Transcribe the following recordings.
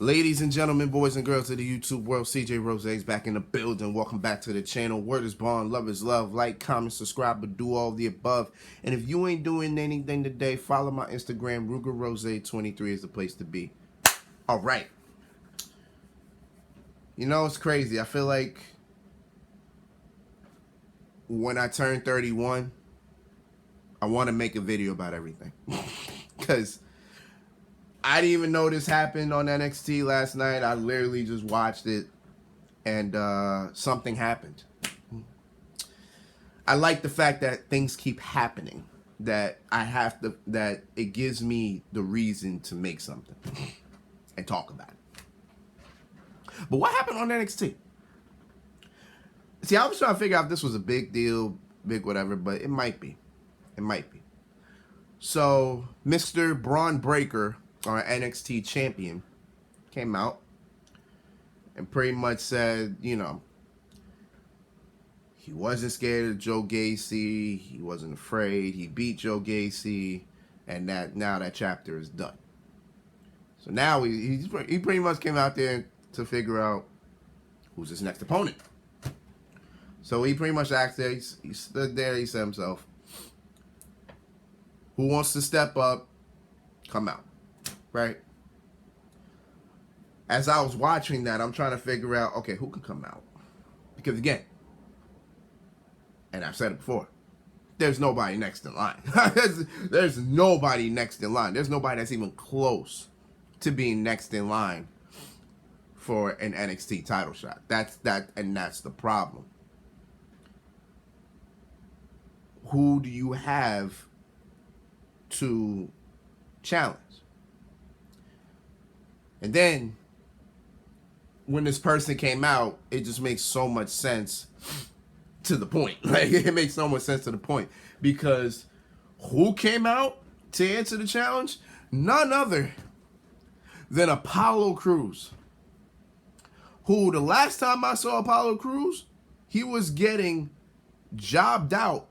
Ladies and gentlemen, boys and girls of the YouTube world, CJ Rose's back in the building. Welcome back to the channel. Word is bond, love is love. Like, comment, subscribe, but do all the above. And if you ain't doing anything today, follow my Instagram. RugerRose23 is the place to be. All right. You know, it's crazy. I feel like when I turn 31, I want to make a video about everything. Because I didn't even know this happened on NXT last night. I literally just watched it, and something happened. I like the fact that things keep happening, that it gives me the reason to make something and talk about it. But what happened on NXT? See, I was trying to figure out if this was a big deal, big whatever, but it might be. It might be. So, Mr. Braun Breaker, our NXT champion, came out and pretty much said, you know, he wasn't scared of Joe Gacy, he wasn't afraid, he beat Joe Gacy, and now that chapter is done. So now he pretty much came out there to figure out who's his next opponent. So he pretty much asked there, he stood there, he said himself, who wants to step up, come out. Right? As I was watching that, I'm trying to figure out, okay, who can come out? Because again, and I've said it before, there's nobody next in line. there's nobody next in line. There's nobody that's even close to being next in line for an NXT title shot. That's the problem. Who do you have to challenge? And then, when this person came out, it just makes so much sense to the point. Like, it makes so much sense to the point. Because who came out to answer the challenge? None other than Apollo Crews. Who, the last time I saw Apollo Crews, he was getting jobbed out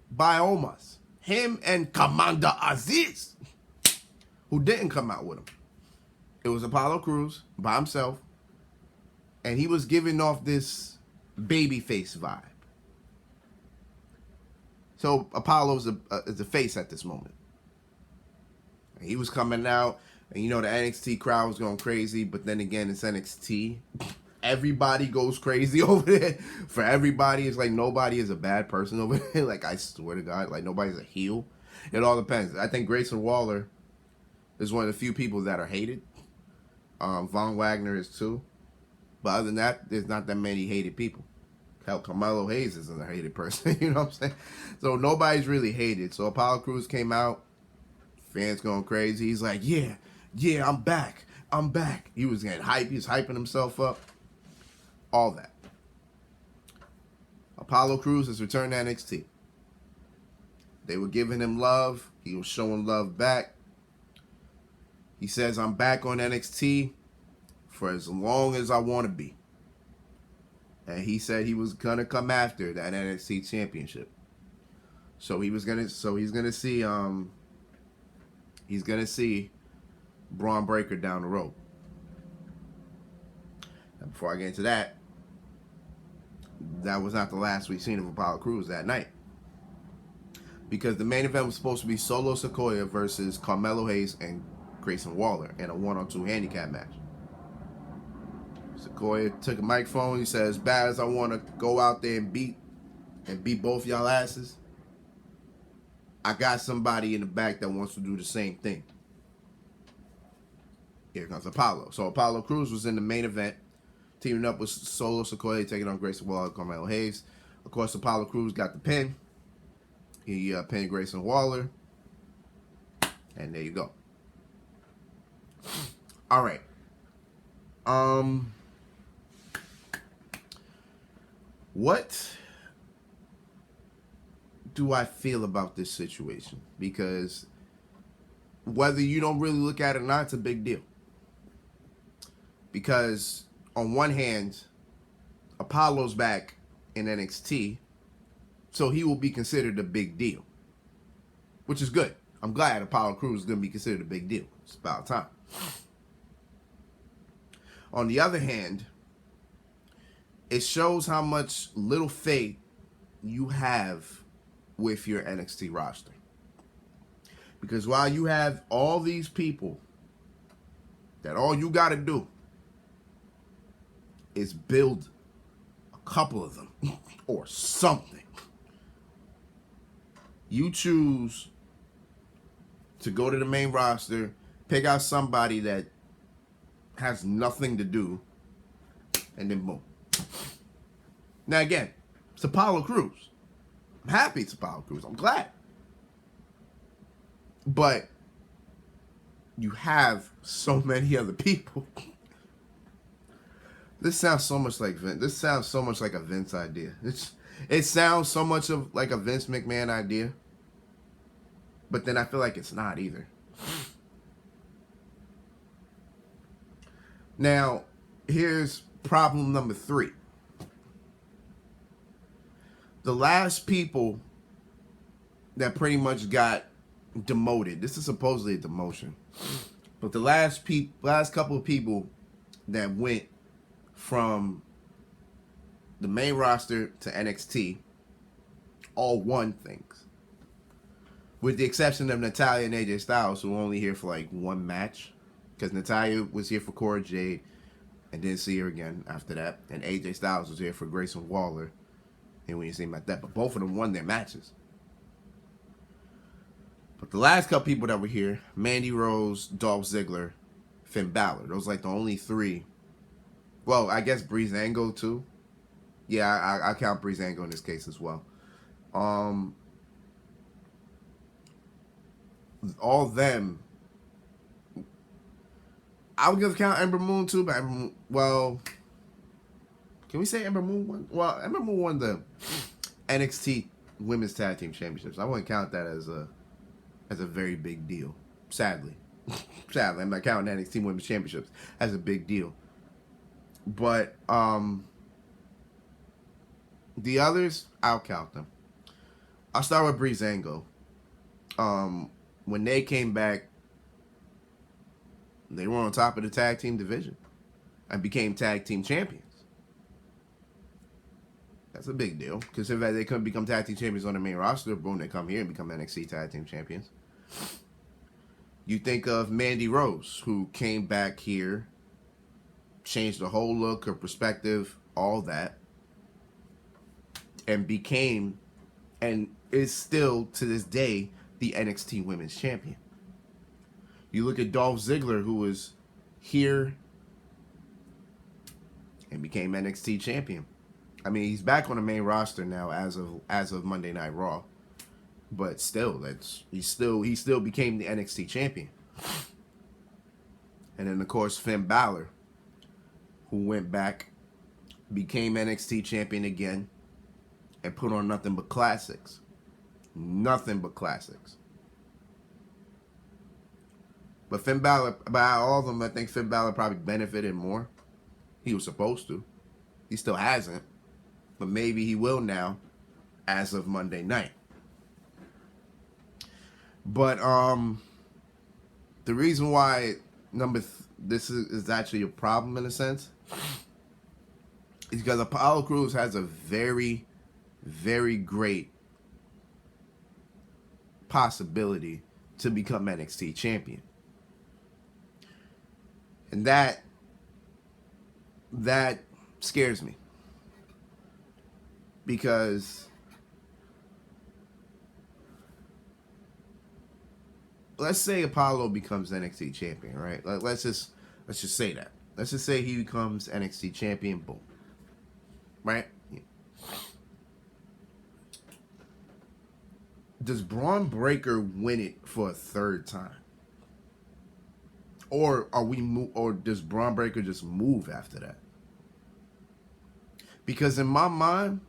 by Omos. Him and Commander Aziz, who didn't come out with him. It was Apollo Crews by himself, and he was giving off this babyface vibe. So Apollo's is a face at this moment. And he was coming out, and you know the NXT crowd was going crazy, but then again, it's NXT. Everybody goes crazy over there. For everybody, it's like nobody is a bad person over there. Like, I swear to God, like nobody's a heel. It all depends. I think Grayson Waller is one of the few people that are hated. Von Wagner is too. But other than that, there's not that many hated people. Hell, Carmelo Hayes isn't a hated person. You know what I'm saying? So nobody's really hated. So Apollo Crews came out. Fans going crazy. He's like, yeah, I'm back. I'm back. He was getting hype. He was hyping himself up. All that. Apollo Crews has returned to NXT. They were giving him love. He was showing love back. He says, I'm back on NXT for as long as I want to be. And he said he was going to come after that NXT championship. So he's going to see Braun Breaker down the road. And before I get into that, that was not the last we've seen of Apollo Crews that night. Because the main event was supposed to be Solo Sikoa versus Carmelo Hayes and Grayson Waller in a 1-on-2 handicap match. Sikoa took a microphone. He says, bad as I want to go out there and beat both y'all asses, I got somebody in the back that wants to do the same thing. Here comes Apollo. So Apollo Crews was in the main event, teaming up with Solo Sikoa, taking on Grayson Waller and Carmelo Hayes. Of course, Apollo Crews got the pin. He pinned Grayson Waller. And there you go. All right. What do I feel about this situation? Because whether you don't really look at it or not, it's a big deal. Because on one hand, Apollo's back in NXT, so he will be considered a big deal, which is good. I'm glad Apollo Crews is going to be considered a big deal. It's about time. On the other hand, it shows how much little faith you have with your NXT roster. Because while you have all these people that all you got to do is build a couple of them or something, you choose to go to the main roster, pick out somebody that has nothing to do, and then boom. Now again, it's Apollo Crews. I'm happy it's Apollo Crews. I'm glad. But you have so many other people. This sounds so much like Vince. This sounds so much like a Vince idea. It sounds so much of like a Vince McMahon idea. But then I feel like it's not either. Now, here's problem number 3. The last people that pretty much got demoted. This is supposedly a demotion. But the last couple of people that went from the main roster to NXT all won things. With the exception of Natalya and AJ Styles, who were only here for like one match. Because Natalya was here for Cora Jade and didn't see her again after that. And AJ Styles was here for Grayson Waller. And we didn't see him at that. But both of them won their matches. But the last couple people that were here, Mandy Rose, Dolph Ziggler, Finn Balor. Those like the only 3. Well, I guess Breezango too. Yeah, I count Breezango in this case as well. All them. I would just count Ember Moon too, but Ember Moon, well, can we say Ember Moon won? Well, Ember Moon won the NXT Women's Tag Team Championships. I wouldn't count that as a very big deal. Sadly. Sadly, I'm not counting NXT Women's Championships as a big deal. But the others, I'll count them. I'll start with Breezango. When they came back, they were on top of the tag team division and became tag team champions. That's a big deal. Because if they couldn't become tag team champions on the main roster, boom, they come here and become NXT tag team champions. You think of Mandy Rose, who came back here, changed the whole look, her perspective, all that, and became, and is still to this day, the NXT Women's Champion. You look at Dolph Ziggler, who was here and became NXT Champion. I mean, he's back on the main roster now as of Monday Night Raw, but still, he still became the NXT Champion. And then of course Finn Balor, who went back, became NXT Champion again, and put on nothing but classics. Nothing but classics. But Finn Balor, by all of them, I think Finn Balor probably benefited more. He was supposed to. He still hasn't. But maybe he will now, as of Monday night. But the reason why this is actually a problem in a sense is because Apollo Crews has a very, very great possibility to become NXT champion. And that scares me. Because let's say Apollo becomes NXT champion, right? Let's just say that. Let's just say he becomes NXT champion, boom. Right? Yeah. Does Braun Breaker win it for a third time? Or does Braun Breaker just move after that? Because in my mind,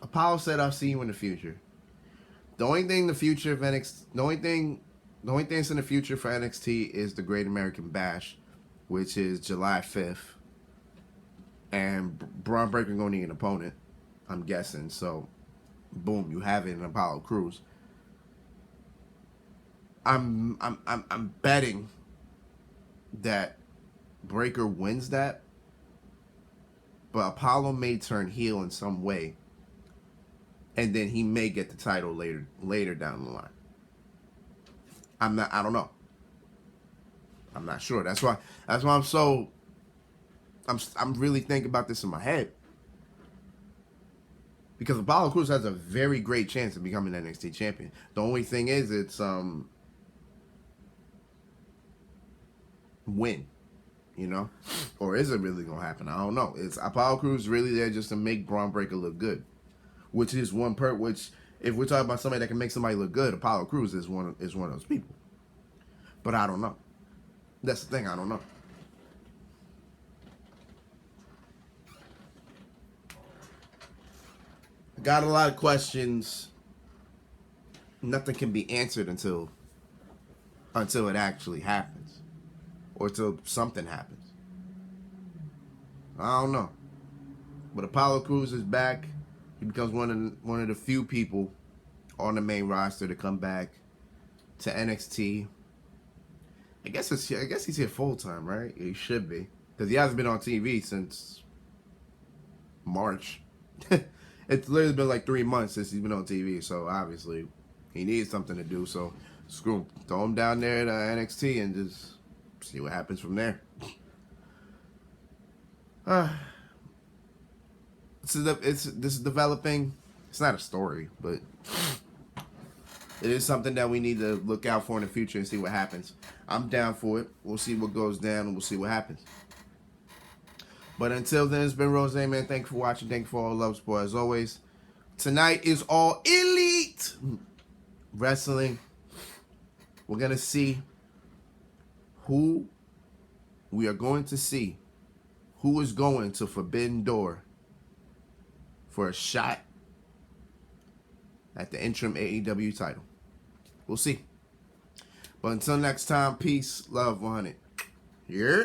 Apollo said, "I'll see you in the future." The only thing the future of NXT, the only things in the future for NXT is the Great American Bash, which is July 5th. And Braun Breaker gonna need an opponent, I'm guessing. So, boom, you have it in Apollo Crews. I'm betting that Breaker wins that, but Apollo may turn heel in some way, and then he may get the title later down the line. I don't know. I'm not sure. That's why I'm really thinking about this in my head. Because Apollo Crews has a very great chance of becoming NXT champion. The only thing is it's when, you know? Or is it really gonna happen? I don't know. It's Apollo Crews really there just to make Braun Breaker look good. Which is one which if we're talking about somebody that can make somebody look good, Apollo Crews is one of those people. But I don't know. That's the thing, I don't know. Got a lot of questions. Nothing can be answered until it actually happens, or until something happens. I don't know. But Apollo Crews is back. He becomes one of the few people on the main roster to come back to NXT. I guess he's here full time, right? He should be, because he hasn't been on TV since March. It's literally been like 3 months since he's been on TV, so obviously he needs something to do. So screw him. Throw him down there to NXT and just see what happens from there. This is developing. It's not a story, but it is something that we need to look out for in the future and see what happens. I'm down for it. We'll see what goes down and we'll see what happens. But until then, it's been Rose, man. Thank you for watching. Thank you for all the love, support. As always, tonight is all elite wrestling. We're going to see who we are going to see. Who is going to Forbidden Door for a shot at the interim AEW title. We'll see. But until next time, peace, love, 100. Yeah.